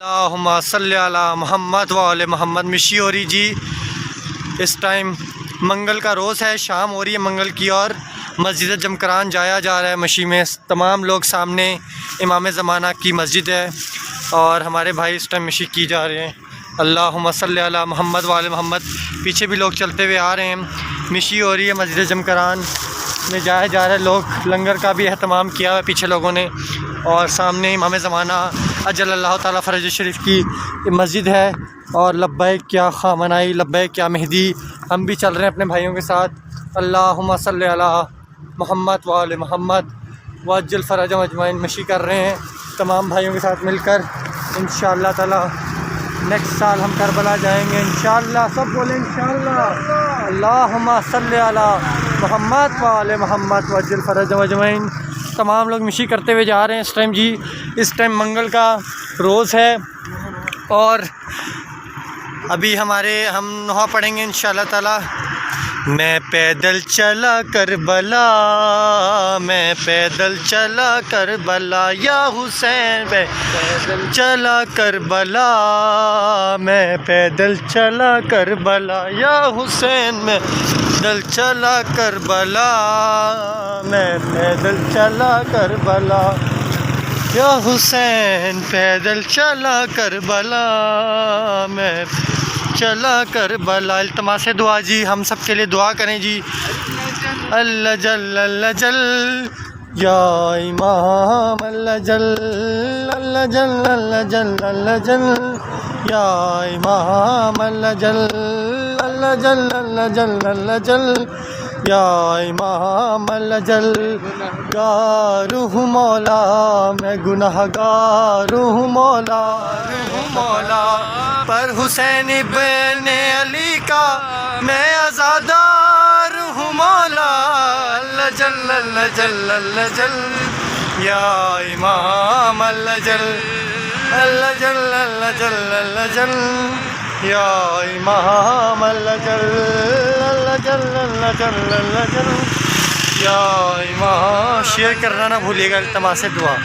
اللہم صلی علی محمد وعلی محمد مشی ہو رہی جی. اس ٹائم منگل کا روز ہے، شام ہو رہی ہے منگل کی، اور مسجد جمکران جایا جا رہا ہے. مشی میں تمام لوگ سامنے امام زمانہ کی مسجد ہے اور ہمارے بھائی اس ٹائم مشی کی جا رہے ہیں. اللہم صلی علی محمد وعلی محمد. پیچھے بھی لوگ چلتے ہوئے آ رہے ہیں. مشی ہو رہی ہے مسجد جمکران میں، جایا جا رہا ہے. لوگ لنگر کا بھی اہتمام کیا ہے پیچھے لوگوں نے، اور سامنے امام زمانہ اجل اللہ تعالیٰ فرج شریف کی مسجد ہے. اور لبیک یا خامنائی، لبیک یا مہدی. ہم بھی چل رہے ہیں اپنے بھائیوں کے ساتھ. اللہم صلی علی محمد وعلی محمد وعجل فرجہم اجمعین. مشی کر رہے ہیں تمام بھائیوں کے ساتھ مل کر. انشاءاللہ تعالیٰ نیکسٹ سال ہم کربلا جائیں گے انشاءاللہ. سب بولیں انشاءاللہ. اللہم صلی علی محمد وعلی محمد وعجل فرجہم اجمعین. تمام لوگ مشی کرتے ہوئے جا رہے ہیں اس ٹائم جی. اس ٹائم منگل کا روز ہے اور ابھی ہم نوحہ پڑھیں گے انشاءاللہ تعالی. میں پیدل چلا کربلا، میں پیدل چلا کربلا یا حسین، میں پیدل چلا کربلا، میں پیدل چلا کربلا یا حسین، میں پیدل چلا کربلا، میں پیدل چلا کربلا یا حسین، پیدل چلا کربلا، میں چلا کربلا. التماس دعا جی، ہم سب کے لیے دعا کریں جی. اللہ جل اللہ جل یا امام، اللہ جل اللہ جل اللہ جل اللہ جل یا امام، اللہ جل اللہ جل اللہ جل اللہ جل یا امام، اللہ جل گار ہوں مولا، میں گناہ گار ہوں مولا، مولا پر حسین ابن علی کا میں عزادار ہوں مولا. اللہ جل اللہ جل اللہ جل یا امام، اللہ جل اللہ جل اللہ جل اللہ جل یا امام، اللہ جل اللہ جل اللہ جل اللہ جل یا امام. شیئر کرنا نہ بھولیے گا. التماس دعا.